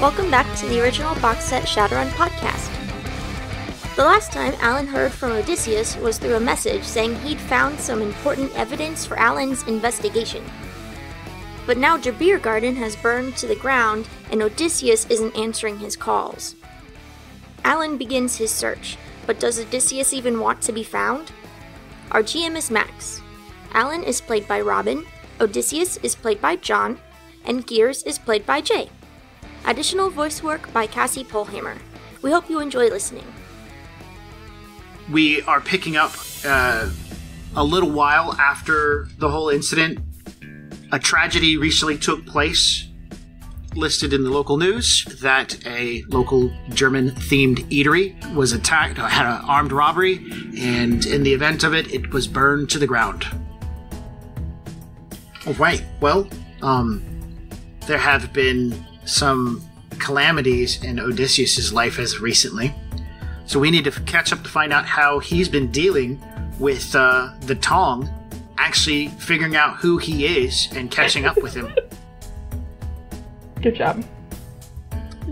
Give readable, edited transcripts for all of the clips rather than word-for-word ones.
Welcome back to the original box set Shadowrun podcast. The last time Alan heard from Odysseus was through a message saying he'd found some important evidence for Alan's investigation. But now the Biergarten has burned to the ground and Odysseus isn't answering his calls. Alan begins his search, but does Odysseus even want to be found? Our GM is Max. Alan is played by Robin, Odysseus is played by John, and Gears is played by Jay. Additional voice work by Cassie Polhammer. We hope you enjoy listening. We are picking up a little while after the whole incident. A tragedy recently took place, listed in the local news, that a local German-themed eatery was attacked, had an armed robbery, and in the event of it, it was burned to the ground. All right, well, there have been some calamities in Odysseus' life as of recently, so we need to catch up to find out how he's been dealing with the Tong, actually figuring out who he is and catching up with him. Good job.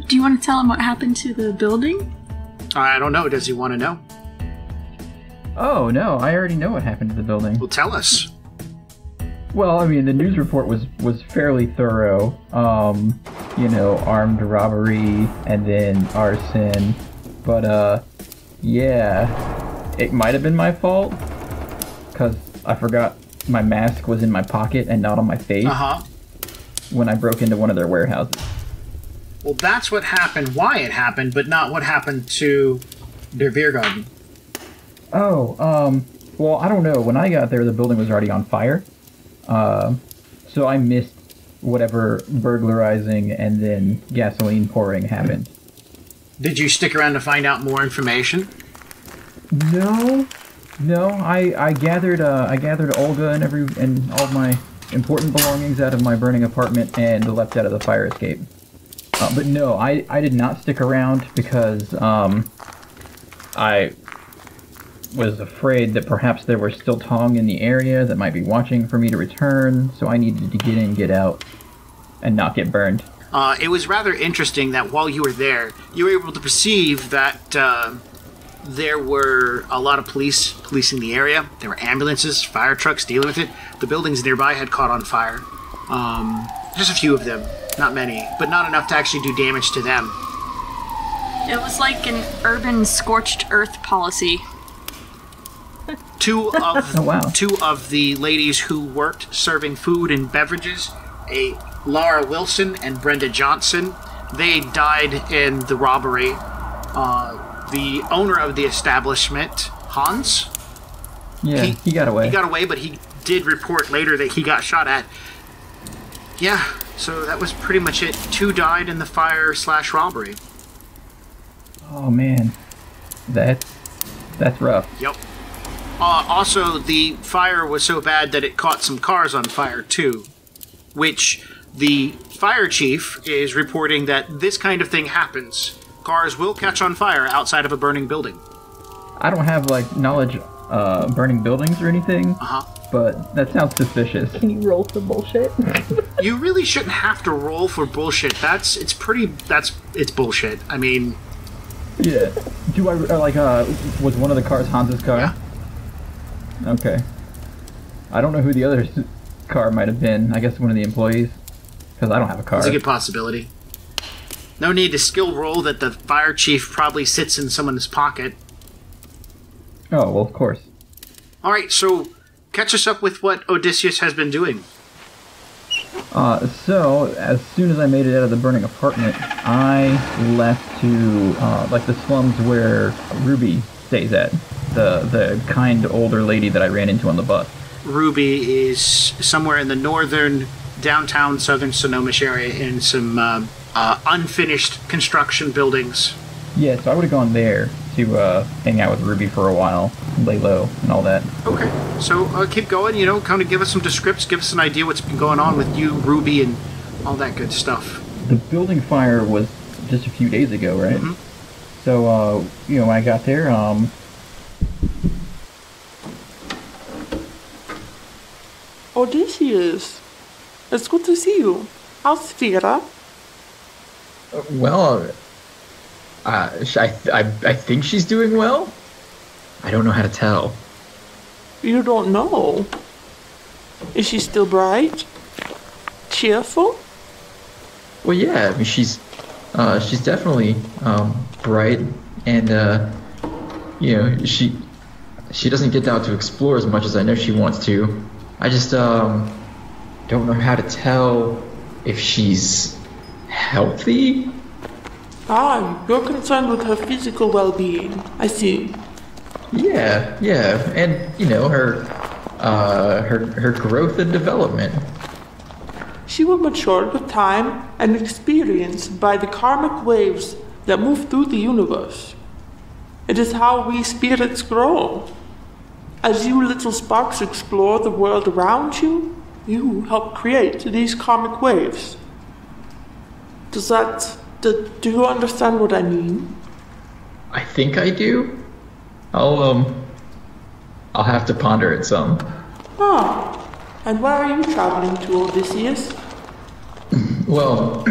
Do you want to tell him what happened to the building? I don't know. Does he want to know? Oh, no. I already know what happened to the building. Well, tell us. Well, I mean, the news report was fairly thorough. Armed robbery and then arson. But, yeah. It might have been my fault. Because I forgot my mask was in my pocket and not on my face. Uh-huh. When I broke into one of their warehouses. Well, that's what happened, why it happened, but not what happened to their Biergarten. Oh, well, I don't know. When I got there, the building was already on fire. So I missed whatever burglarizing and then gasoline pouring happened. Did you stick around to find out more information? No, I gathered Olga and all my important belongings out of my burning apartment and leapt out of the fire escape. But no, I did not stick around because I was afraid that perhaps there were still Tong in the area that might be watching for me to return, so I needed to get in, get out, and not get burned. It was rather interesting that while you were there, you were able to perceive that there were a lot of police policing the area. There were ambulances, fire trucks dealing with it. The buildings nearby had caught on fire. Just a few of them. Not many, but not enough to actually do damage to them. It was like an urban scorched earth policy. Two wow. of the ladies who worked serving food and beverages, a Laura Wilson and Brenda Johnson, they died in the robbery. The owner of the establishment, Hans? Yeah, he got away. He got away, but he did report later that he got shot at. Yeah, so that was pretty much it. 2 died in the fire/robbery. Oh, man. That's rough. Yep. Also, the fire was so bad that it caught some cars on fire, too. Which the fire chief is reporting that this kind of thing happens. Cars will catch on fire outside of a burning building. I don't have, knowledge burning buildings or anything, but that sounds suspicious. Can you roll for bullshit? You really shouldn't have to roll for bullshit. It's bullshit. I mean... Yeah. Was one of the cars Hans's car? Yeah. Okay. I don't know who the other car might have been. I guess one of the employees. Because I don't have a car. That's a good possibility. No need to skill roll that the fire chief probably sits in someone's pocket. Oh, well, of course. Alright, so catch us up with what Odysseus has been doing. So, as soon as I made it out of the burning apartment, I left to, the slums where Ruby stays at. The kind older lady that I ran into on the bus. Ruby is somewhere in the northern, downtown, southern Sonomish area in some unfinished construction buildings. Yeah, so I would have gone there to hang out with Ruby for a while, lay low, and all that. Okay, so keep going, kind of give us some descripts, give us an idea what's been going on with you, Ruby, and all that good stuff. The building fire was just a few days ago, right? Mm-hmm. So, when I got there, Odysseus, it's good to see you. How's Sphera? Well, I think she's doing well. I don't know how to tell. You don't know? Is she still bright? Cheerful? Well, yeah, I mean, she's definitely bright, and she doesn't get out to explore as much as I know she wants to. I just don't know how to tell if she's healthy. Ah, you're concerned with her physical well-being. I see. Yeah, and her growth and development. She will mature with time and experience by the karmic waves that move through the universe. It is how we spirits grow. As you little sparks explore the world around you, you help create these karmic waves. Do you understand what I mean? I think I do. I'll have to ponder it some. Ah, and where are you traveling to, Odysseus? Well,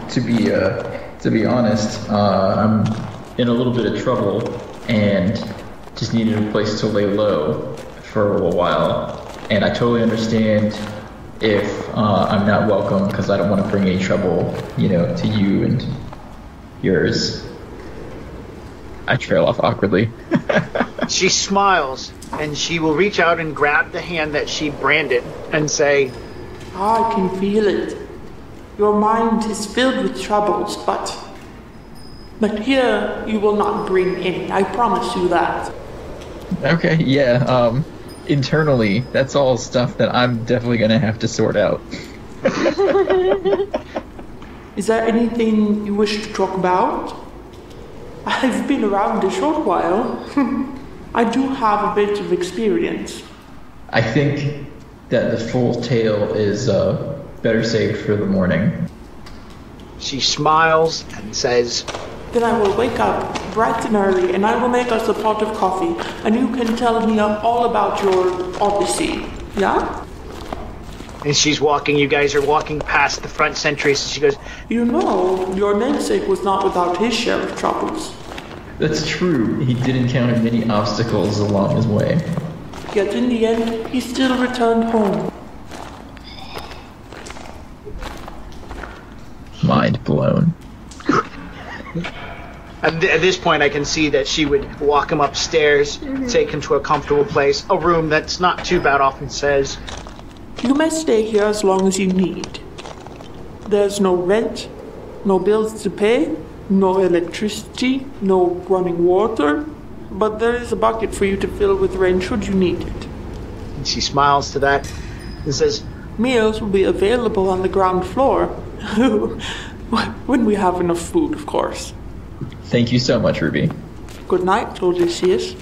to be honest, I'm in a little bit of trouble and just needed a place to lay low for a little while. And I totally understand if I'm not welcome, because I don't want to bring any trouble, to you and yours. I trail off awkwardly. She smiles, and she will reach out and grab the hand that she branded and say, I can feel it. Your mind is filled with troubles, but here you will not bring any. I promise you that. Okay, yeah, internally, that's all stuff that I'm definitely gonna have to sort out. Is there anything you wish to talk about? I've been around a short while. I do have a bit of experience. I think that the full tale is better saved for the morning. She smiles and says, Then I will wake up bright and early, and I will make us a pot of coffee, and you can tell me all about your Odyssey, yeah? And you guys are walking past the front sentries, and she goes, Your namesake was not without his share of troubles. That's true. He did encounter many obstacles along his way. Yet in the end, he still returned home. Mind blown. At this point, I can see that she would walk him upstairs, take him to a comfortable place, a room that's not too bad off, and says, You may stay here as long as you need. There's no rent, no bills to pay, no electricity, no running water, but there is a bucket for you to fill with rain should you need it. And she smiles to that and says, Meals will be available on the ground floor. When we have enough food, of course. Thank you so much, Ruby. Good night, Odysseus.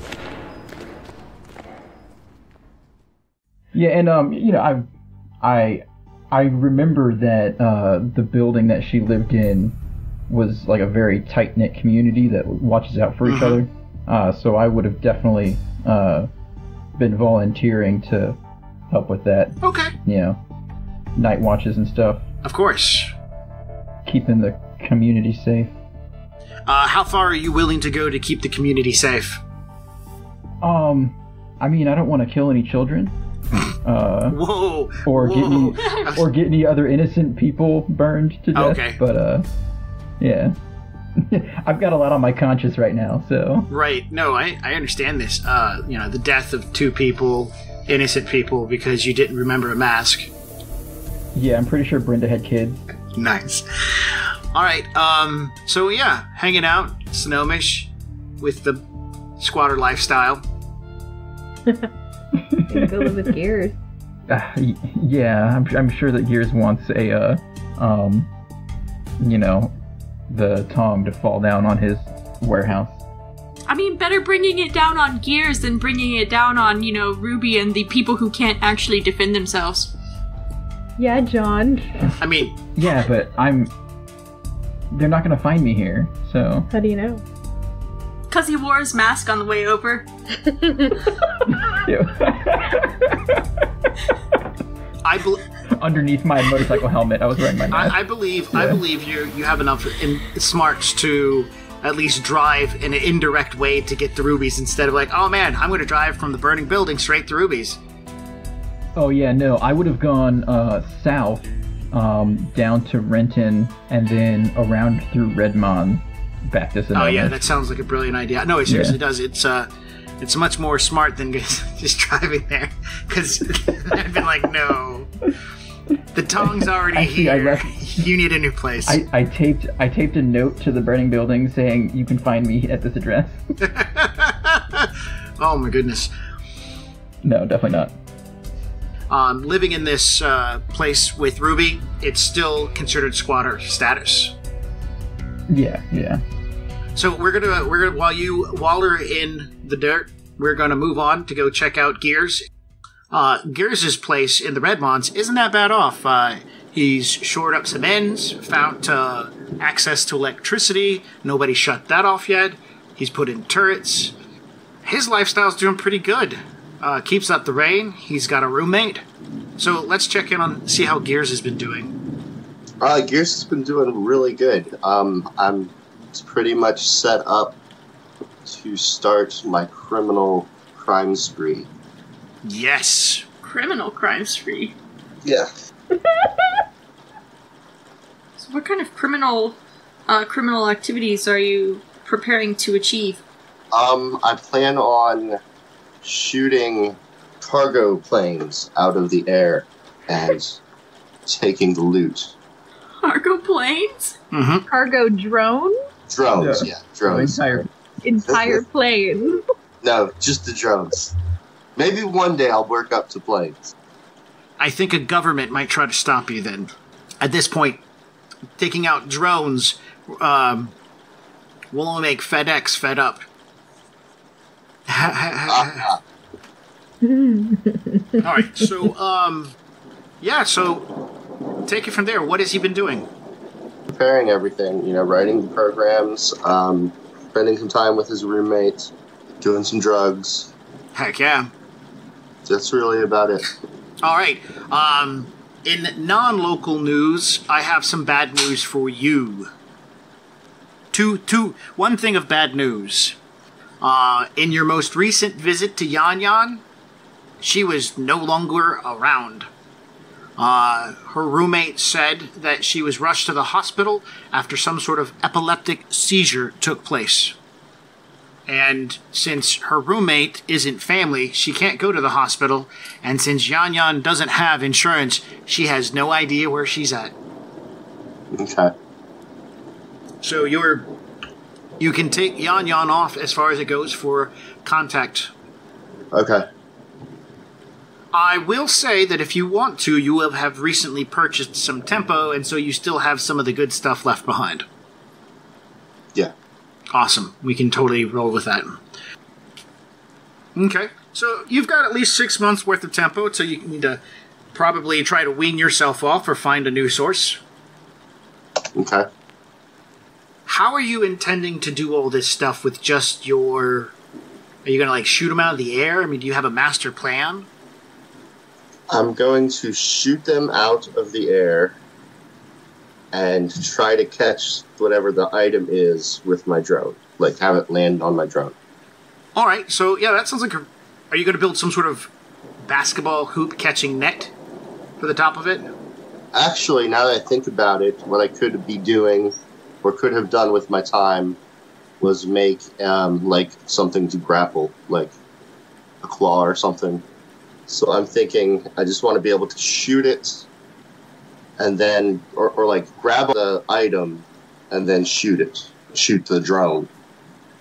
Yeah, and I remember that the building that she lived in was like a very tight-knit community that watches out for each other. So I would have definitely been volunteering to help with that. Okay. Night watches and stuff. Of course. Keeping the community safe. How far are you willing to go to keep the community safe? I mean, I don't want to kill any children. Whoa! Or get any other innocent people burned to death. Okay. But yeah. I've got a lot on my conscience right now, so. Right. No, I understand this. The death of 2 people, innocent people, because you didn't remember a mask. Yeah, I'm pretty sure Brenda had kids. Nice. All right. So yeah, hanging out, Snowish, with the squatter lifestyle. Go live with Gears. Yeah, I'm sure that Gears wants a, the Tong to fall down on his warehouse. I mean, better bringing it down on Gears than bringing it down on, Ruby and the people who can't actually defend themselves. Yeah, John. I mean... Yeah, but they're not gonna find me here, so... How do you know? Because he wore his mask on the way over. Underneath my motorcycle helmet, I was wearing my mask. I believe you have enough smarts to at least drive in an indirect way to get to Ruby's instead of like, oh man, I'm going to drive from the burning building straight to Ruby's. Oh yeah, no, I would have gone south, down to Renton, and then around through Redmond, back to Sonoma. Oh yeah, that sounds like a brilliant idea. No, it seriously does. It's much more smart than just driving there, because I'd been like, no, the tongue's already here. You need a new place. I taped a note to the burning building saying you can find me at this address. Oh my goodness. No, definitely not. Living in this place with Ruby, it's still considered squatter status. Yeah. So we're gonna while you waller in the dirt, we're gonna move on to go check out Gears. Gears' place in the Redmonds isn't that bad off. He's shored up some ends, found access to electricity. Nobody shut that off yet. He's put in turrets. His lifestyle's doing pretty good. Keeps up the rain. He's got a roommate. So let's check in on see how Gears has been doing. Gears has been doing really good. I'm pretty much set up to start my criminal crime spree. Yes. Criminal crime spree. Yeah. So what kind of criminal activities are you preparing to achieve? I plan on shooting cargo planes out of the air and taking the loot. Cargo planes? Mm-hmm. Cargo drone? Drones, yeah, drones. Entire plane. No, just the drones. Maybe one day I'll work up to planes. I think a government might try to stop you then. At this point, taking out drones will only make FedEx fed up. Alright, so, so take it from there. What has he been doing? Preparing everything, writing the programs, spending some time with his roommate, doing some drugs. Heck yeah. That's really about it. Alright, in non-local news, I have some bad news for you. One thing of bad news. In your most recent visit to Yan Yan, she was no longer around. Her roommate said that she was rushed to the hospital after some sort of epileptic seizure took place. And since her roommate isn't family, she can't go to the hospital. And since Yan Yan doesn't have insurance, she has no idea where she's at. Okay. So you can take Yan Yan off as far as it goes for contact. Okay. I will say that if you want to, you will have recently purchased some tempo, and so you still have some of the good stuff left behind. Yeah. Awesome. We can totally roll with that. Okay. So you've got at least 6 months worth of tempo, so you need to probably try to wean yourself off or find a new source. Okay. How are you intending to do all this stuff with just your... Are you going to, shoot them out of the air? I mean, do you have a master plan? I'm going to shoot them out of the air and try to catch whatever the item is with my drone. Have it land on my drone. All right, so, yeah, that sounds like a... Are you going to build some sort of basketball hoop catching net for the top of it? Actually, now that I think about it, what I could be doing, or could have done with my time, was make, something to grapple, like a claw or something. So I'm thinking I just want to be able to shoot it, and then, or grab the item, and then shoot it. Shoot the drone.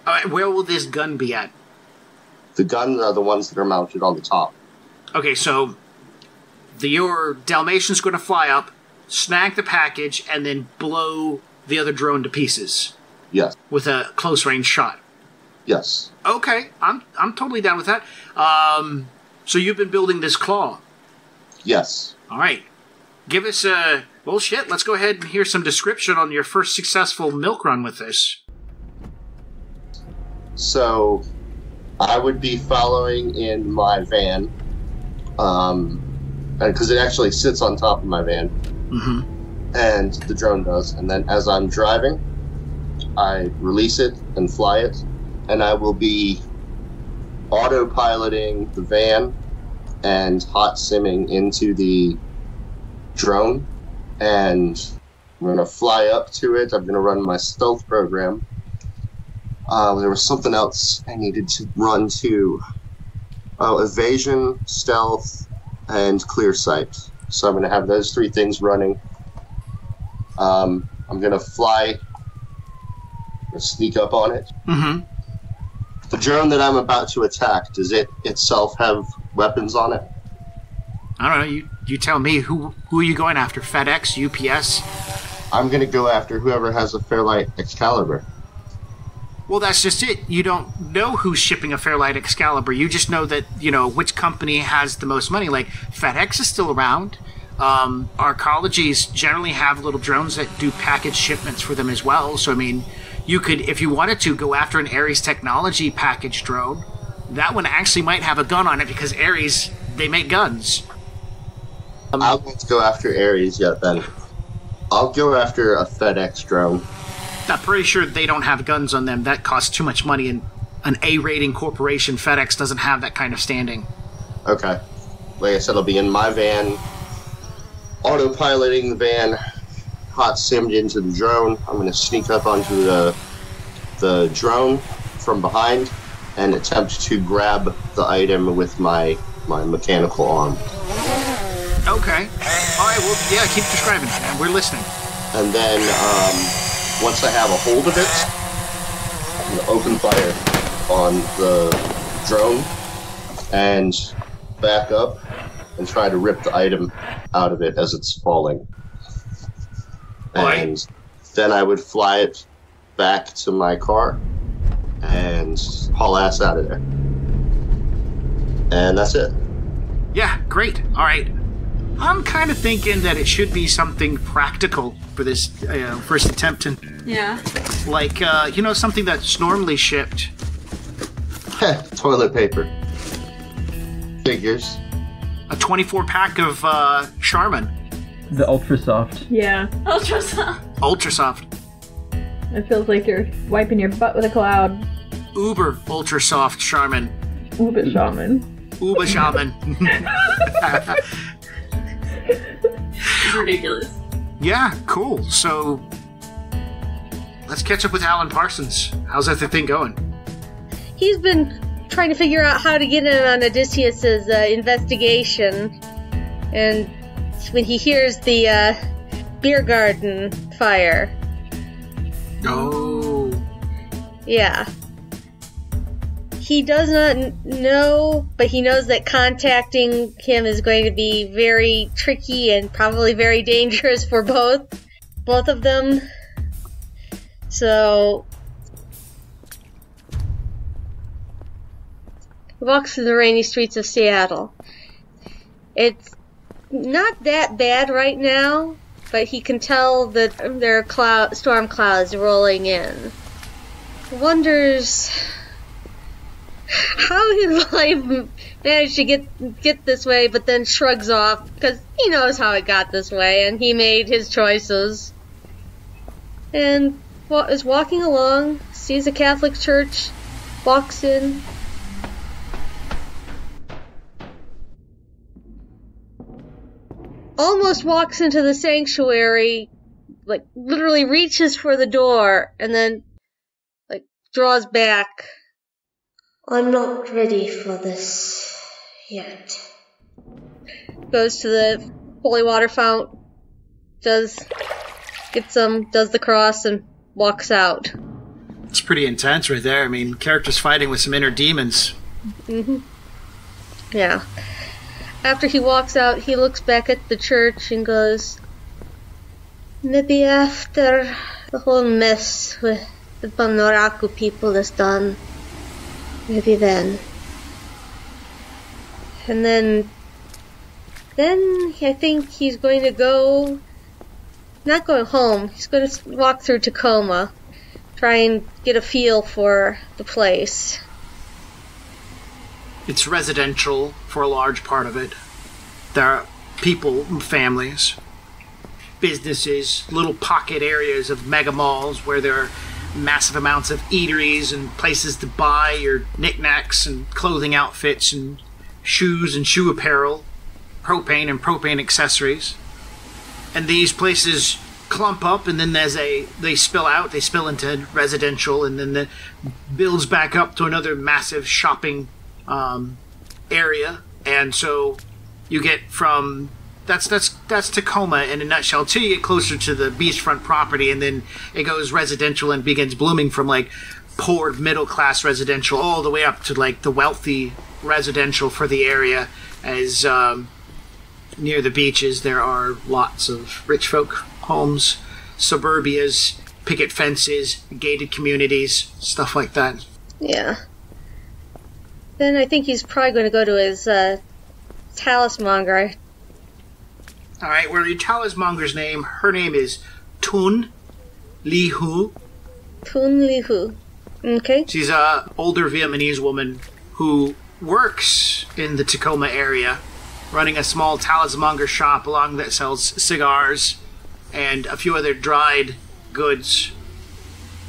All right, where will this gun be at? The guns are the ones that are mounted on the top. Okay, so your Dalmatian's going to fly up, snag the package, and then blow the other drone to pieces. Yes. With a close-range shot. Yes. Okay, I'm totally down with that. So you've been building this claw? Yes. All right. Give us a... Well, shit, let's go ahead and hear some description on your first successful milk run with this. So, I would be following in my van, because it actually sits on top of my van. And the drone does. And then as I'm driving, I release it and fly it. And I will be autopiloting the van and hot simming into the drone. And I'm going to fly up to it. I'm going to run my stealth program. There was something else I needed to run too. Evasion, stealth, and clear sight. So I'm going to have those 3 things running. I'm going to fly, sneak up on it. The drone that I'm about to attack, does it itself have weapons on it? I don't know. You tell me. Who are you going after? FedEx? UPS? I'm going to go after whoever has a Fairlight Excalibur. Well, that's just it. You don't know who's shipping a Fairlight Excalibur. You just know that, which company has the most money. Like, FedEx is still around. Our colleges generally have little drones that do package shipments for them as well. So, I mean, you could, if you wanted to, go after an Ares Technology package drone. That one actually might have a gun on it because Ares, they make guns. I'll go after Ares yet then. I'll go after a FedEx drone. I'm pretty sure they don't have guns on them. That costs too much money, and an A-rating corporation, FedEx, doesn't have that kind of standing. Okay. Like I said, I'll be in my van, autopiloting the van, hot simmed into the drone. I'm going to sneak up onto the drone from behind and attempt to grab the item with my mechanical arm. Okay. All right, well, yeah, keep describing, man. We're listening. And then, once I have a hold of it, I'm going to open fire on the drone and back up and try to rip the item out of it as it's falling. And then I would fly it back to my car and haul ass out of there. And that's it. Yeah, great. All right. I'm kind of thinking that it should be something practical for this first attempt. Yeah. Like, something that's normally shipped. Toilet paper. Figures. A 24-pack of Charmin. The Ultra Soft. Yeah. Ultra soft. Ultra Soft. It feels like you're wiping your butt with a cloud. Uber Ultra Soft Charmin. Uber shaman. Uber Shaman. It's ridiculous. Yeah, cool. So, let's catch up with Alan Parsons. How's that thing going? He's been trying to figure out how to get in on Odysseus's investigation, and when he hears the Biergarten fire. Oh. Yeah. He does not know, but he knows that contacting him is going to be very tricky and probably very dangerous for both of them. So he walks through the rainy streets of Seattle. It's not that bad right now, but he can tell that there are storm clouds rolling in. Wonders how his life managed to get this way, but then shrugs off because he knows how it got this way and he made his choices. And is walking along, sees a Catholic church, walks in. Almost walks into the sanctuary, like literally reaches for the door and then like draws back. I'm not ready for this yet. Goes to the holy water fount, does the cross, and walks out. It's pretty intense right there. I mean, characters fighting with some inner demons. Mm-hmm. Yeah. After he walks out, he looks back at the church and goes, maybe after the whole mess with the bunraku people is done, maybe then. And then I think he's going to go, not going home, he's going to walk through Tacoma, try and get a feel for the place. It's residential for a large part of it. There people, families, businesses, little pocket areas of mega malls where there are massive amounts of eateries and places to buy your knickknacks and clothing outfits and shoes and shoe apparel, propane and propane accessories. And these places clump up, and then they spill out, they spill into residential, and then it builds back up to another massive shopping area. And so you get from that's Tacoma in a nutshell. Till you get closer to the beachfront property, and then it goes residential and begins blooming from like poor middle class residential all the way up to like the wealthy residential for the area. As near the beaches there are lots of rich folk homes, suburbias, picket fences, gated communities, stuff like that. Yeah. Then I think he's probably going to go to his talismonger. Alright, well, your talismonger's name, her name is Tun Li-hu. Tun Li-hu. Okay. She's an older Vietnamese woman who works in the Tacoma area, running a small talismonger shop along that sells cigars and a few other dried goods.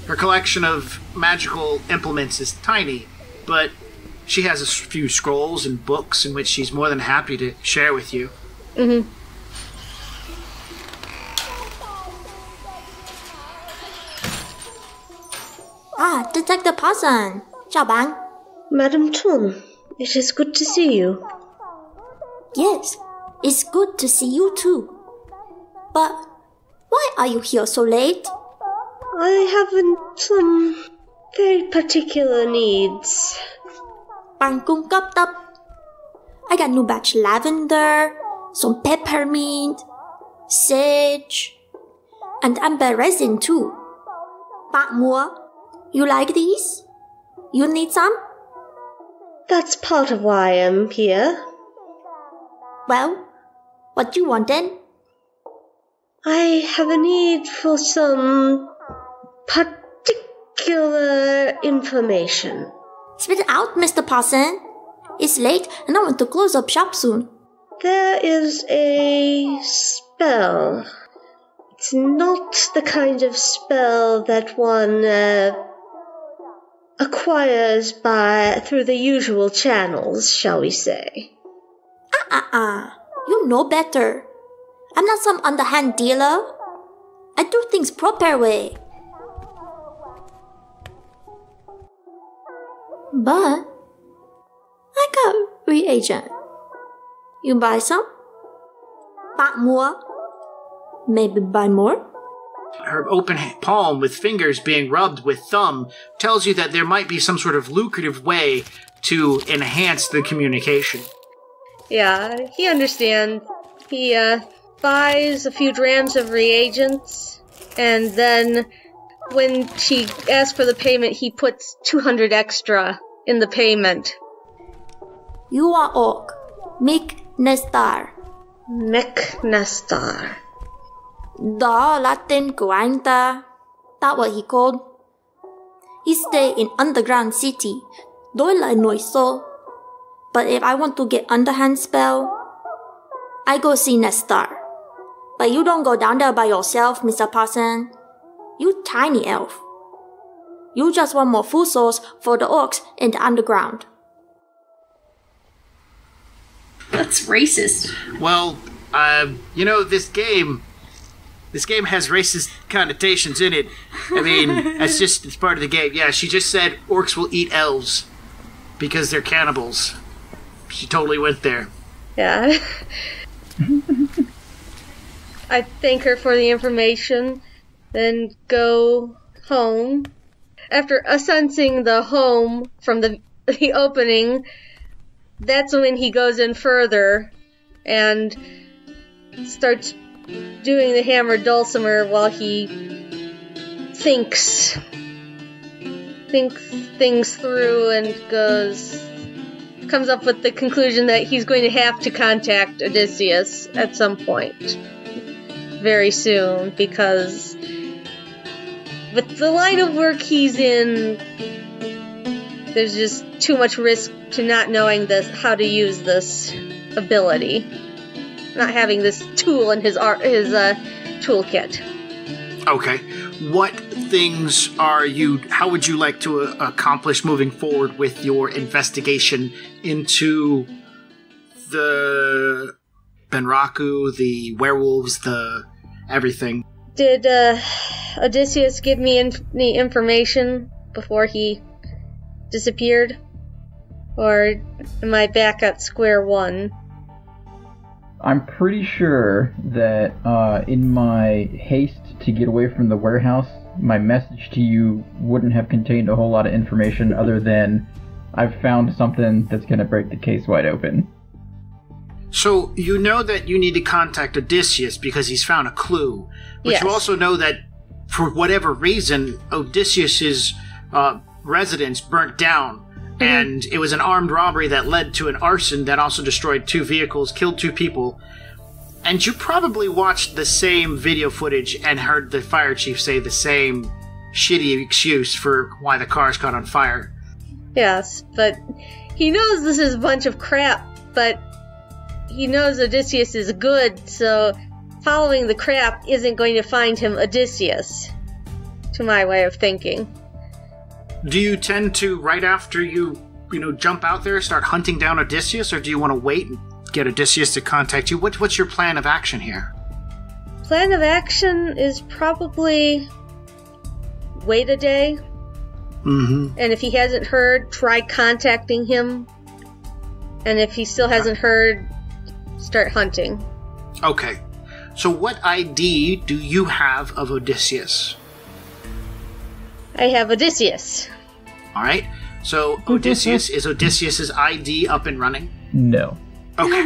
Her collection of magical implements is tiny, but she has a few scrolls and books in which she's more than happy to share with you. Mm-hmm. Ah, Detective Parson. Chào bạn. Madam Tun, it is good to see you. Yes, it's good to see you too. But why are you here so late? I have some very particular needs. Bạn cung cấp tấp. I got new batch lavender, some peppermint, sage, and amber resin too. Bạn mua? You like these? You need some? That's part of why I'm here. Well, what do you want then? I have a need for some particular information. Spit it out, Mr. Parson. It's late and I want to close up shop soon. There is a spell. It's not the kind of spell that one acquires through the usual channels, shall we say. You know better. I'm not some underhand dealer. I do things proper way. But I got reagent. You buy some? Bạn mua? Maybe buy more? Her open palm with fingers being rubbed with thumb tells you that there might be some sort of lucrative way to enhance the communication. Yeah, he understands. He buys a few drams of reagents, and then when she asks for the payment, he puts 200 extra in the payment. You are orc. Mick Nestar. Meknestar. Đó là tên của anh ta. That's what he called. He stay in underground city. Đối lại nổi xô. But if I want to get underhand spell, I go see Nestar. But you don't go down there by yourself, Mr. Parson. You tiny elf. You just want more food source for the orcs in the underground. That's racist. Well, this game has racist connotations in it. I mean, it's part of the game. Yeah, she just said orcs will eat elves because they're cannibals. She totally went there. Yeah. I thank her for the information, then go home. After sensing the home from the opening, that's when he goes in further and starts doing the hammered dulcimer while he thinks things through and comes up with the conclusion that he's going to have to contact Odysseus at some point very soon, because with the line of work he's in, there's just too much risk to not knowing how to use this ability. not having this tool in his toolkit. Okay. What things how would you like to accomplish moving forward with your investigation into the bunraku, the werewolves, the everything? Did Odysseus give me any information before he disappeared? Or am I back at square one? I'm pretty sure that in my haste to get away from the warehouse, my message to you wouldn't have contained a whole lot of information other than I've found something that's going to break the case wide open. So you know that you need to contact Odysseus because he's found a clue. But yes. You also know that for whatever reason, Odysseus's residence burnt down. And it was an armed robbery that led to an arson that also destroyed 2 vehicles, killed 2 people. And you probably watched the same video footage and heard the fire chief say the same shitty excuse for why the cars caught on fire. Yes, but he knows this is a bunch of crap, but he knows Odysseus is good, so following the crap isn't going to find him Odysseus, to my way of thinking. Do you tend to, right after you jump out there, start hunting down Odysseus, or do you want to wait and get Odysseus to contact you? What's your plan of action here? Plan of action is probably wait a day. Mm-hmm. And if he hasn't heard, try contacting him. And if he still hasn't heard, start hunting. Okay. So what ID do you have of Odysseus? I have Odysseus. All right. So Odysseus, is Odysseus's ID up and running? No. Okay.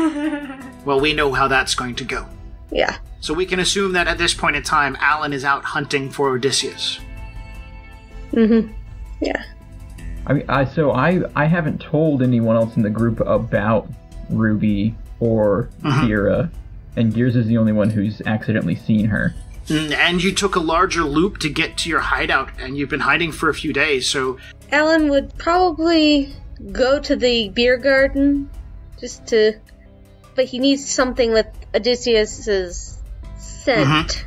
Well, we know how that's going to go. Yeah. So we can assume that at this point in time, Alan is out hunting for Odysseus. Mm-hmm. Yeah. I haven't told anyone else in the group about Ruby or Kira, and Gears is the only one who's accidentally seen her. And you took a larger loop to get to your hideout, and you've been hiding for a few days, so... Alan would probably go to the Biergarten, but he needs something with Odysseus's scent.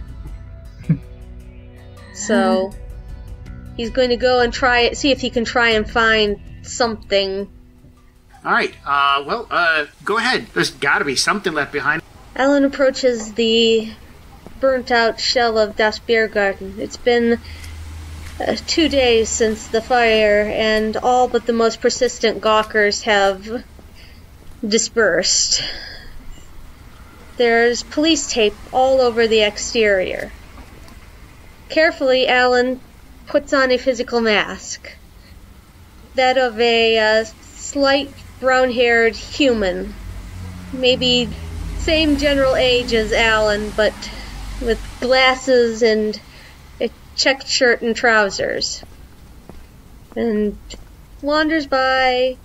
So, he's going to go and see if he can try and find something. Alright, go ahead. There's gotta be something left behind. Alan approaches the burnt-out shell of Das Biergarten. It's been 2 days since the fire, and all but the most persistent gawkers have dispersed. There's police tape all over the exterior. Carefully, Alan puts on a physical mask. That of a slight brown-haired human. Maybe same general age as Alan, but with glasses and a checked shirt and trousers. And wanders by,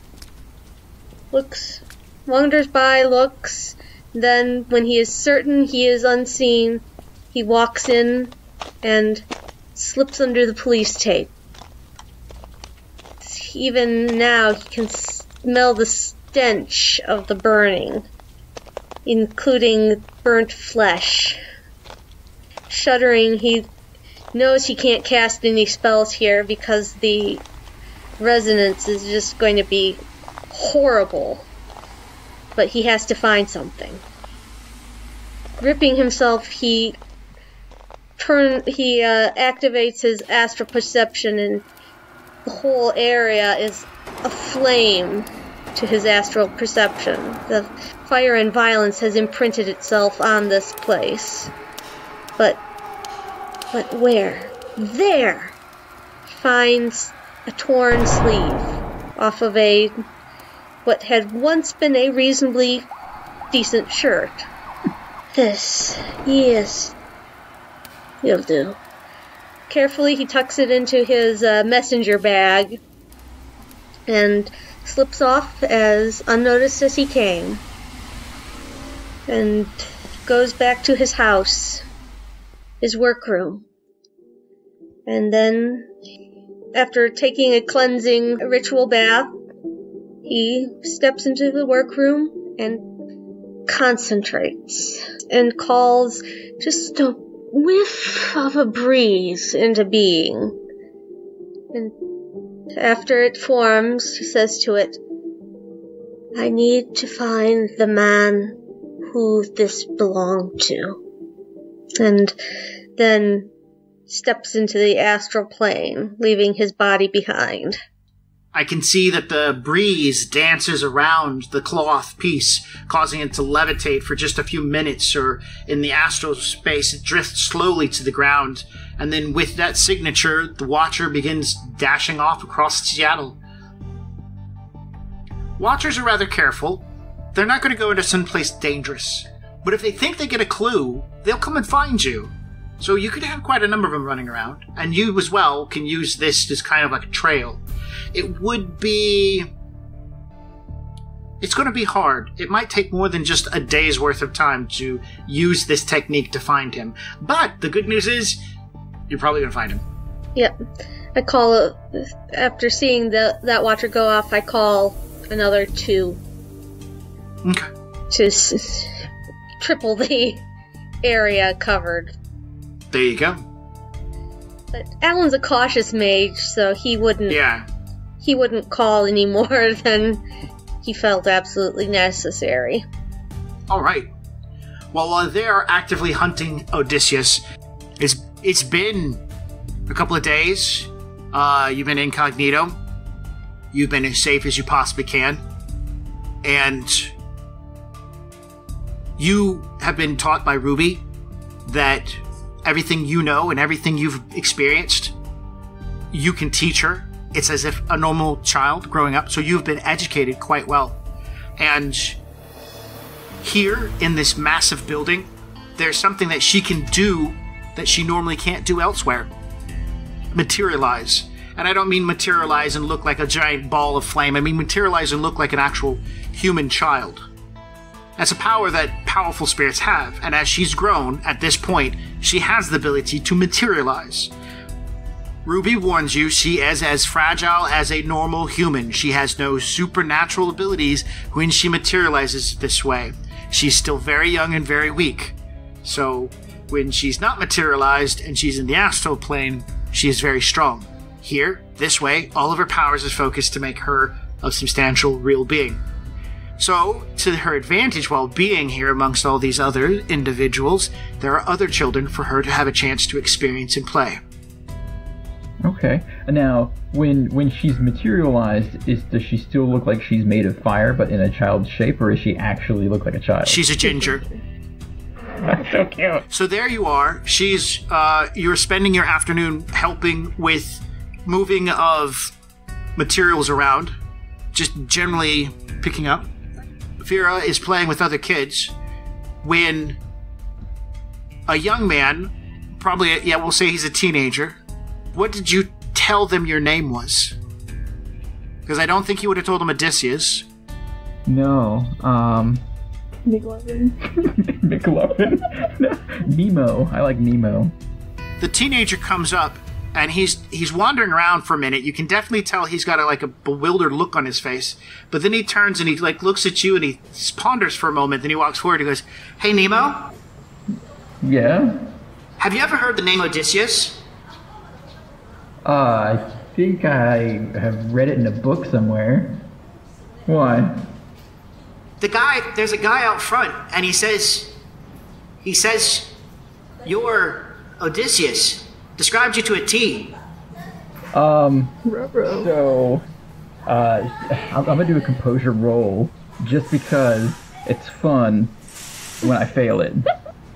looks, then when he is certain he is unseen, he walks in and slips under the police tape. Even now he can smell the stench of the burning, including burnt flesh. Shuddering, he knows he can't cast any spells here because the resonance is just going to be horrible. But he has to find something. Gripping himself, he activates his astral perception, and the whole area is aflame to his astral perception. The fire and violence has imprinted itself on this place. But where? There! He finds a torn sleeve off of what had once been a reasonably decent shirt. This, yes, will do. Carefully he tucks it into his messenger bag and slips off as unnoticed as he came, and goes back to his house, his workroom. And then, after taking a cleansing ritual bath, he steps into the workroom and concentrates and calls just a whiff of a breeze into being. And after it forms, she says to it, I need to find the man who this belonged to. And then steps into the astral plane, leaving his body behind. I can see that the breeze dances around the cloth piece, causing it to levitate for just a few minutes, or in the astral space, it drifts slowly to the ground. And then with that signature, the Watcher begins dashing off across Seattle. Watchers are rather careful. They're not going to go into someplace dangerous. But if they think they get a clue, they'll come and find you. So you could have quite a number of them running around. And you as well can use this as kind of like a trail. It would be... It's going to be hard. It might take more than just a day's worth of time to use this technique to find him. But the good news is, you're probably going to find him. Yep. I call, after seeing that Watcher go off, I call another 2. Okay. To triple the area covered. There you go. But Alan's a cautious mage, so he wouldn't... Yeah. He wouldn't call any more than he felt absolutely necessary. All right. Well, while they are actively hunting Odysseus, it's been a couple of days. You've been incognito. You've been as safe as you possibly can. And you have been taught by Ruby that everything you know and everything you've experienced, you can teach her. It's as if a normal child growing up, so you've been educated quite well. And here in this massive building, there's something that she can do that she normally can't do elsewhere. Materialize. And I don't mean materialize and look like a giant ball of flame. I mean materialize and look like an actual human child. That's a power that powerful spirits have, and as she's grown, at this point, she has the ability to materialize. Ruby warns you she is as fragile as a normal human. She has no supernatural abilities when she materializes this way. She's still very young and very weak. So, when she's not materialized and she's in the astral plane, she is very strong. Here, this way, all of her powers is focused to make her a substantial, real being. So, to her advantage while being here amongst all these other individuals, there are other children for her to have a chance to experience and play. Okay. Now, when she's materialized, does she still look like she's made of fire, but in a child's shape, or does she actually look like a child? She's a ginger. That's so cute. So there you are. You're spending your afternoon helping with moving of materials around, just generally picking up. Vera is playing with other kids when a young man, probably, we'll say he's a teenager. What did you tell them your name was? Because I don't think you would have told them Odysseus. No, McLovin. McLovin? Nemo. I like Nemo. The teenager comes up, and he's wandering around for a minute. You can definitely tell he's got a bewildered look on his face. But then he turns and he looks at you and he ponders for a moment. Then he walks forward and he goes, "Hey, Nemo? Yeah? Have you ever heard the name Odysseus?" I think I have read it in a book somewhere. Why? There's a guy out front, and he says, "You're Odysseus. Described you to a T." So, I'm gonna do a composure roll, just because it's fun when I fail it.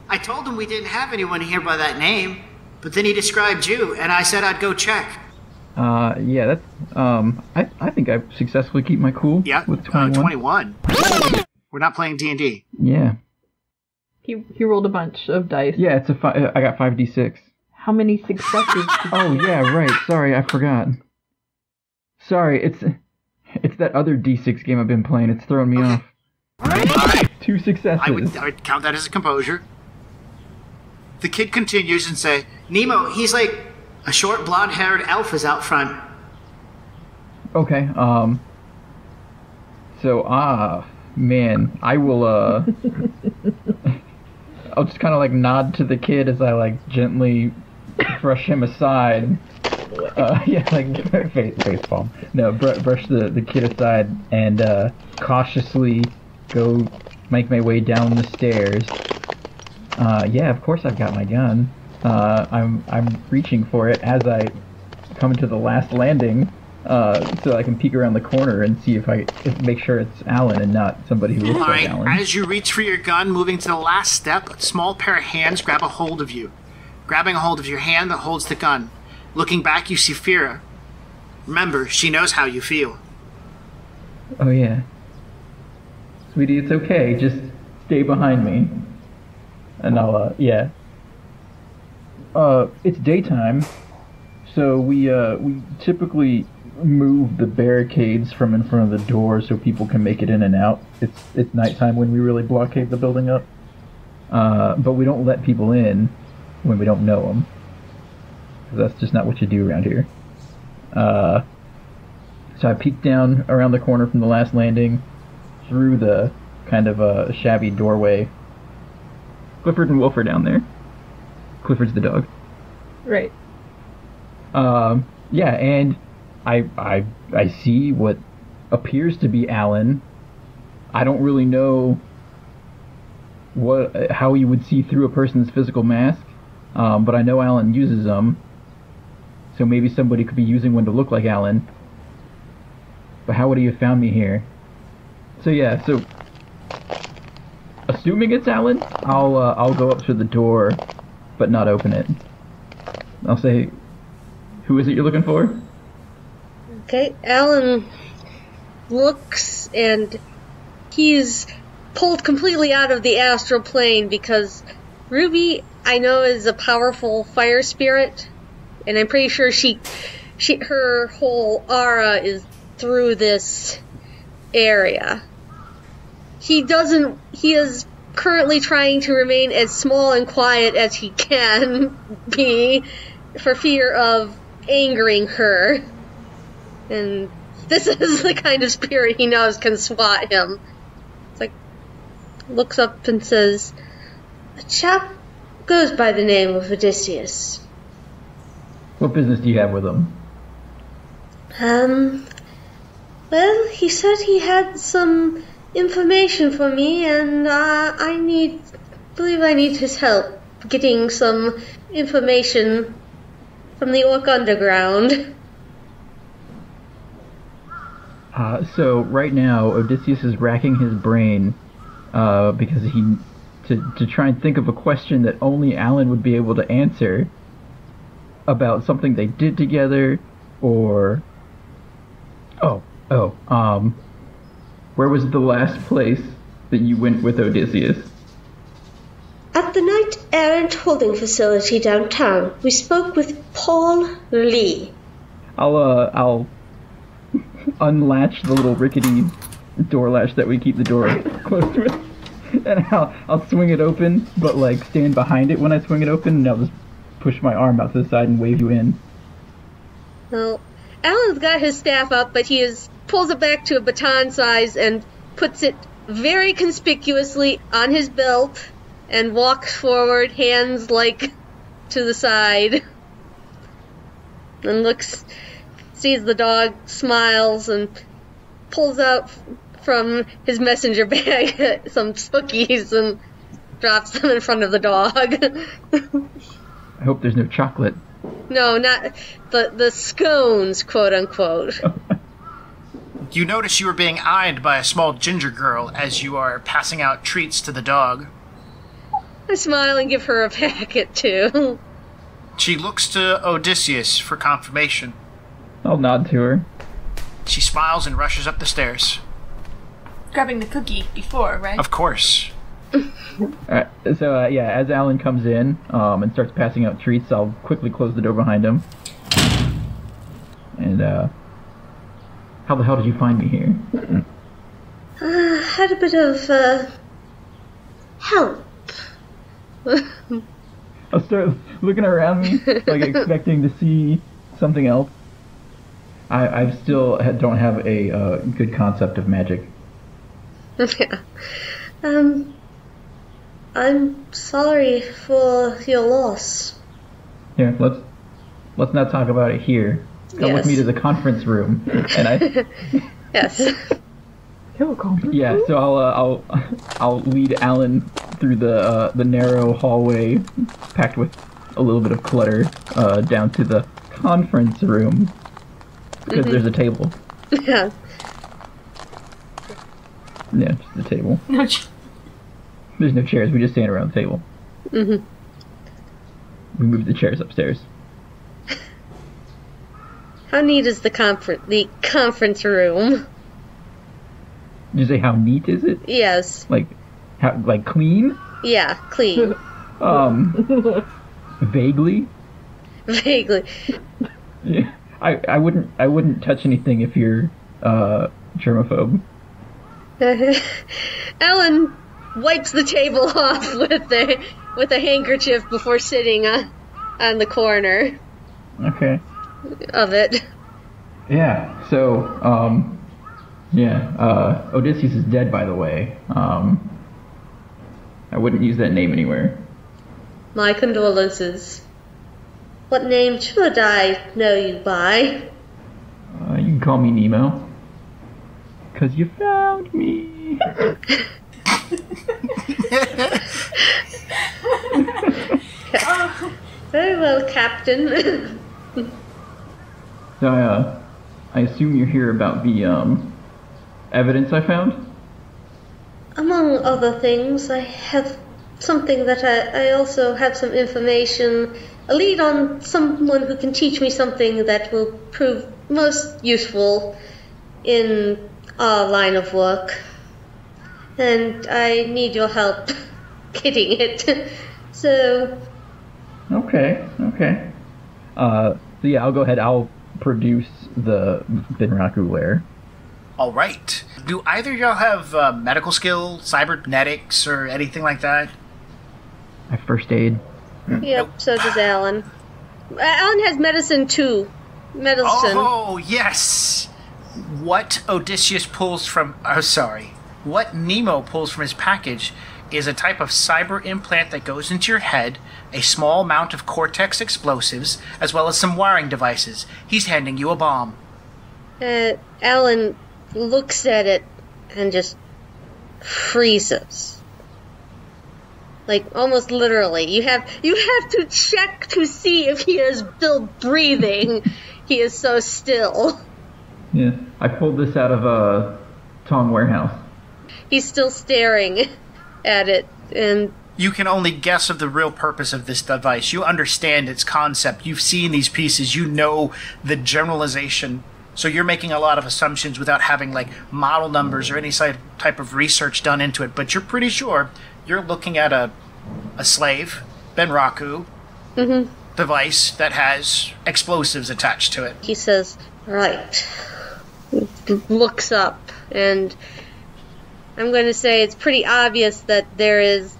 I told him we didn't have anyone here by that name, but then he described you, and I said I'd go check. Yeah, that's, I think I successfully keep my cool. Yeah, with 21. 21. We're not playing D&D. Yeah. He rolled a bunch of dice. Yeah, I got 5d6. How many successes? Oh, yeah, right. Sorry, I forgot. Sorry, it's that other d6 game I've been playing. It's throwing me off. All right. 2 successes. I would count that as a composure. The kid continues and say, "Nemo, he's like a short blonde-haired elf is out front." Okay, so, Man, I will, I'll just kind of, like, nod to the kid as I, like, gently brush him aside. Face palm. No, brush the kid aside and, cautiously go make my way down the stairs. Yeah, of course I've got my gun. I'm reaching for it as I come to the last landing, so I can peek around the corner and see if make sure it's Alan and not somebody who looks like Alan. As you reach for your gun, moving to the last step, a small pair of hands grab a hold of you. Grabbing a hold of your hand that holds the gun. Looking back, you see Fira. Remember, she knows how you feel. Oh yeah. Sweetie, it's okay. Just stay behind me. And I'll, yeah. It's daytime, so we typically move the barricades from in front of the door so people can make it in and out. It's nighttime when we really blockade the building up. But we don't let people in when we don't know them. That's just not what you do around here. So I peeked down around the corner from the last landing, through the kind of shabby doorway. Clifford and Wolf are down there. Clifford's the dog. Right. Yeah, and I see what appears to be Alan. I don't really know how you would see through a person's physical mask, but I know Alan uses them. So maybe somebody could be using one to look like Alan. But how would he have found me here? So yeah, assuming it's Alan, I'll go up to the door, but not open it. I'll say, "Who is it you're looking for?" Okay, Alan looks, and he's pulled completely out of the astral plane because Ruby, I know, is a powerful fire spirit, and I'm pretty sure her whole aura is through this area. He is currently trying to remain as small and quiet as he can be for fear of angering her. And this is the kind of spirit he knows can swat him. It's like, looks up and says, "A chap goes by the name of Odysseus." What business do you have with him? Well, he said he had some information for me, and I believe I need his help getting some information from the Orc Underground. So right now, Odysseus is racking his brain because to try and think of a question that only Alan would be able to answer about something they did together, or where was the last place that you went with Odysseus? At the Knight Errant holding facility downtown. We spoke with Paul Lee. I'll unlatch the little rickety door latch that we keep the door closed with, and I'll swing it open, but like stand behind it when I swing it open, and I'll just push my arm out to the side and wave you in. Well, Alan's got his staff up, but he pulls it back to a baton size and puts it very conspicuously on his belt and walks forward, hands like to the side, and sees the dog, smiles, and pulls out from his messenger bag some cookies and drops them in front of the dog. I hope there's no chocolate. No, not the scones, quote unquote. You notice you are being eyed by a small ginger girl as you are passing out treats to the dog. I smile and give her a packet too. She looks to Odysseus for confirmation. I'll nod to her. She smiles and rushes up the stairs. Grabbing the cookie before, right? Of course. Alright, so yeah, as Alan comes in and starts passing out treats, I'll quickly close the door behind him. And how the hell did you find me here? Had a bit of help. I'll start looking around me, like expecting to see something else. I still don't have a good concept of magic. Yeah. I'm sorry for your loss. Here, let's not talk about it here. Come with me to the conference room, and I. Yes. Yeah, so I'll lead Alan through the narrow hallway, packed with a little bit of clutter, down to the conference room because there's a table. Yeah. Yeah, just the table. No. There's no chairs. We just stand around the table. Mhm. We move the chairs upstairs. How neat is the conference room? Did you say how neat is it? Yes. Like clean? Yeah, clean. Vaguely. Vaguely. Yeah. I wouldn't touch anything if you're germaphobe. Alan wipes the table off with a handkerchief before sitting on the corner. Okay. Of it. Yeah. So, Odysseus is dead, by the way. I wouldn't use that name anywhere. My condolences. What name should I know you by? You can call me Nemo. 'Cause you found me. Very well, Captain. So, I assume you're here about the, evidence I found? Among other things, I have something that I also have some information, a lead on someone who can teach me something that will prove most useful in our line of work. And I need your help getting it. So... Okay. So yeah, I'll go ahead. I'll produce the bunraku lair. All right. Do either of y'all have medical skill, cybernetics, or anything like that? I have first aid. Yep, so does Alan. Alan has medicine too. Medicine. Oh, yes! What Odysseus pulls from... What Nemo pulls from his package is a type of cyber implant that goes into your head, a small amount of cortex explosives, as well as some wiring devices. He's handing you a bomb. Alan looks at it and just freezes. Like, almost literally. You have to check to see if he is still breathing. He is so still. Yeah, I pulled this out of a Tong warehouse. He's still staring at it, and... You can only guess of the real purpose of this device. You understand its concept. You've seen these pieces. You know the generalization. So you're making a lot of assumptions without having, like, model numbers or any type of research done into it. But you're pretty sure you're looking at a slave, bunraku, device that has explosives attached to it. He says, right. Looks up, and I'm going to say it's pretty obvious that there is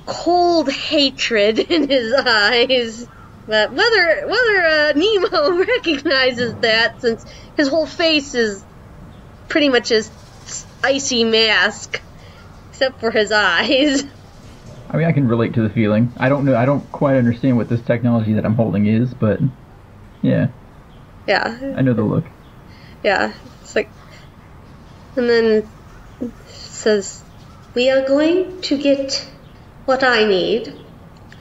cold hatred in his eyes. But whether Nemo recognizes that, since his whole face is pretty much his icy mask, except for his eyes. I mean, I can relate to the feeling. I don't know. I don't quite understand what this technology that I'm holding is, but yeah. Yeah. I know the look. Yeah. It's like, and then it says, we are going to get what I need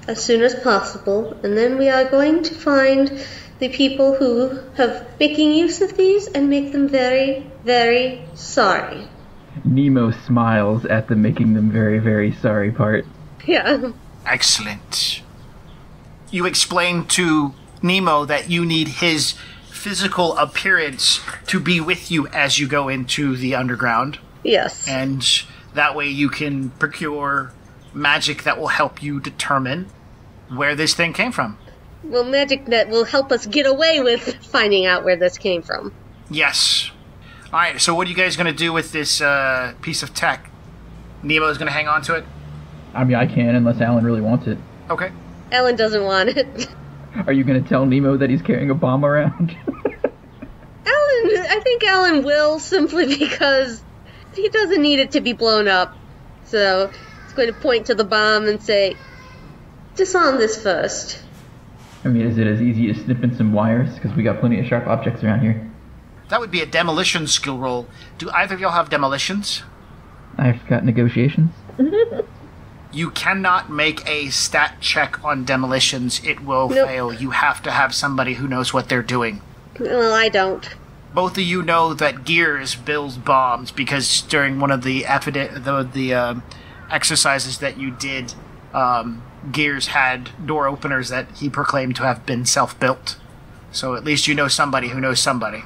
as soon as possible, and then we are going to find the people who have making use of these and make them very, very sorry. Nemo smiles at the making them very, very sorry part. Yeah. Excellent. You explain to Nemo that you need his physical appearance to be with you as you go into the underground. Yes. And that way you can procure magic that will help you determine where this thing came from. Well, magic that will help us get away with finding out where this came from. Yes. Alright, so what are you guys going to do with this piece of tech? Nemo's going to hang on to it? I mean, I can, unless Alan really wants it. Okay. Alan doesn't want it. Are you going to tell Nemo that he's carrying a bomb around? I think Alan will, simply because he doesn't need it to be blown up. So he's going to point to the bomb and say, disarm this first. I mean, is it as easy as snipping some wires? Because we got plenty of sharp objects around here. That would be a demolition skill roll. Do either of y'all have demolitions? I've got negotiations. You cannot make a stat check on demolitions. It will fail. You have to have somebody who knows what they're doing. Well, I don't. Both of you know that Gears builds bombs because during one of the exercises that you did, Gears had door openers that he proclaimed to have been self-built. So at least you know somebody who knows somebody.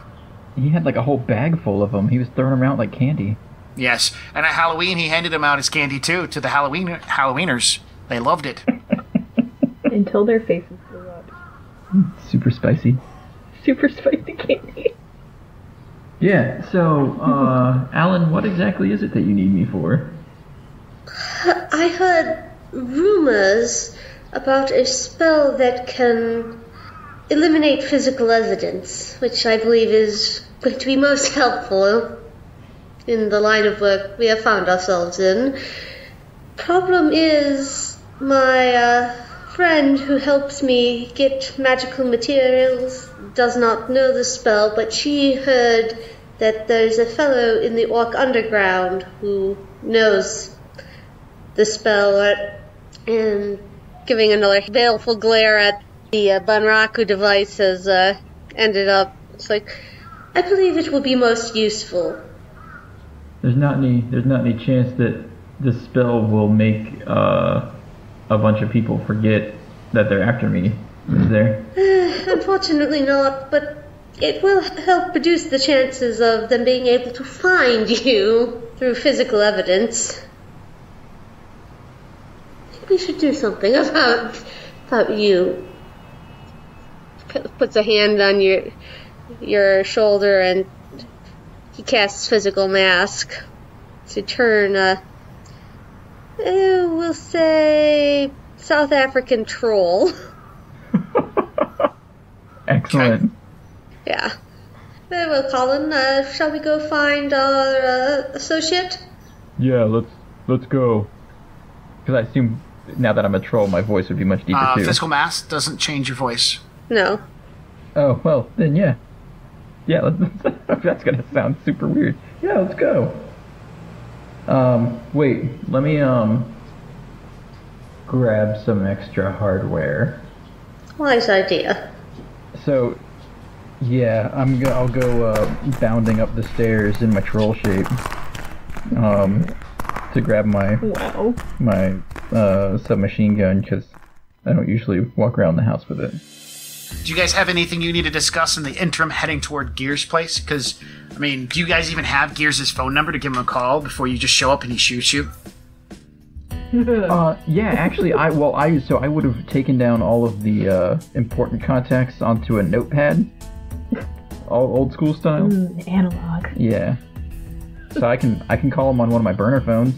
He had like a whole bag full of them. He was throwing them out like candy. Yes, and at Halloween he handed them out as candy too to the Halloweeners. They loved it. Until their faces blew up. Super spicy. Super spicy candy. Yeah, so, Alan, what exactly is it that you need me for? I heard rumors about a spell that can eliminate physical evidence, which I believe is going to be most helpful in the line of work we have found ourselves in. Problem is, my friend who helps me get magical materials does not know the spell, but she heard that there's a fellow in the Orc Underground who knows the spell, and giving another baleful glare at the bunraku device has ended up. It's like, I believe it will be most useful. There's not any chance that this spell will make a bunch of people forget that they're after me, is there? Unfortunately not, but it will help reduce the chances of them being able to find you through physical evidence. I think we should do something about you. Puts a hand on your shoulder and he casts physical mask to turn, we'll say, South African troll. Excellent. Yeah. Very well, Colin. Shall we go find our associate? Yeah, let's go. Because I assume now that I'm a troll, my voice would be much deeper too. Physical mask doesn't change your voice. No. Oh, well, then yeah. Yeah, that's gonna sound super weird. Yeah, let's go. Wait, let me, grab some extra hardware. Wise idea. So, yeah, I'll go, bounding up the stairs in my troll shape, to grab my submachine gun, because I don't usually walk around the house with it. Do you guys have anything you need to discuss in the interim heading toward Gears' place? Because, I mean, do you guys even have Gears' phone number to give him a call before you just show up and he shoots you? Yeah, actually, I would have taken down all of the important contacts onto a notepad, all old school style. Analog. Yeah. So I can call him on one of my burner phones,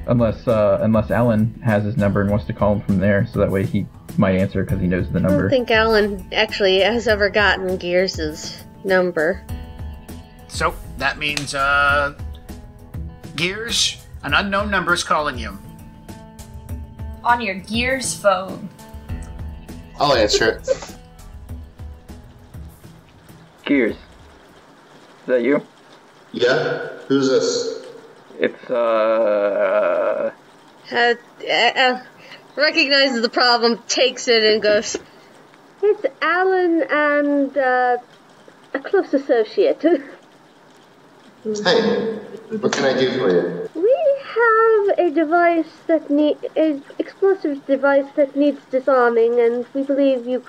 unless Alan has his number and wants to call him from there, so that way he might answer because he knows the number. I don't think Alan actually has ever gotten Gears' number. So that means Gears, an unknown number is calling you. On your Gears phone. I'll answer it. Gears. Is that you? Yeah? Who's this? It's, Recognizes the problem, takes it, and goes, it's Alan and a close associate. Hey, what can I do for you? We have a device that an explosive device that needs disarming, and we believe you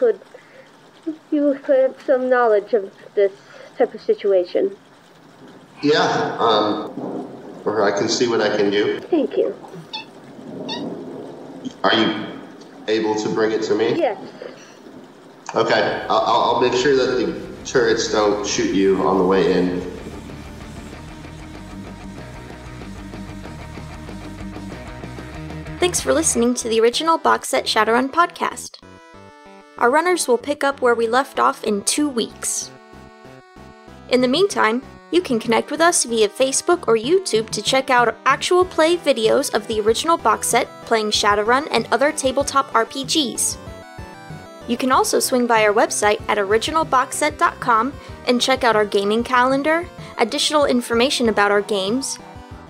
have some knowledge of this type of situation. Yeah, or I can see what I can do. Thank you. Are you able to bring it to me? Yes. Okay, I'll make sure that the turrets don't shoot you on the way in. Thanks for listening to the original Box Set Shadowrun podcast. Our runners will pick up where we left off in 2 weeks. In the meantime, You can connect with us via Facebook or YouTube to check out actual play videos of the original box set playing Shadowrun and other tabletop RPGs. You can also swing by our website at originalboxset.com and check out our gaming calendar, additional information about our games,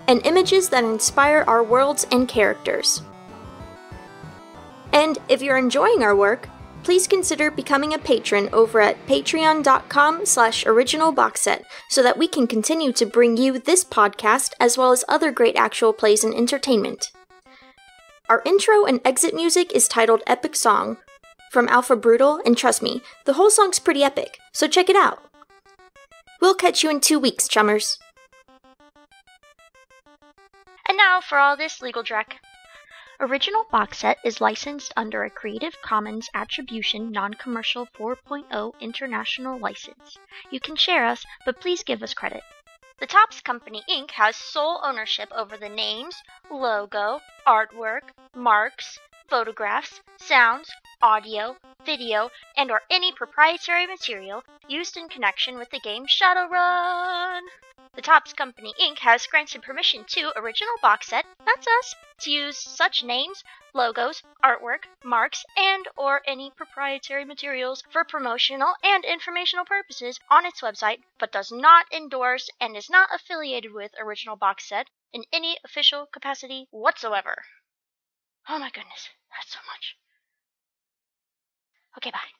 and images that inspire our worlds and characters. And if you're enjoying our work, please consider becoming a patron over at patreon.com/originalboxset so that we can continue to bring you this podcast as well as other great actual plays and entertainment. Our intro and exit music is titled Epic Song from Alpha Brutal, and trust me, the whole song's pretty epic, so check it out. We'll catch you in 2 weeks, chummers. And now for all this legal dreck. Original Box Set is licensed under a Creative Commons Attribution Non-Commercial 4.0 International License. You can share us, but please give us credit. The Topps Company Inc. has sole ownership over the names, logo, artwork, marks, photographs, sounds, audio, video, and/or any proprietary material used in connection with the game Shadowrun. The Topps Company Inc. has granted permission to Original Box Set, that's us, to use such names, logos, artwork, marks, and/or any proprietary materials for promotional and informational purposes on its website, but does not endorse and is not affiliated with Original Box Set in any official capacity whatsoever. Oh my goodness, that's so much. Okay, bye.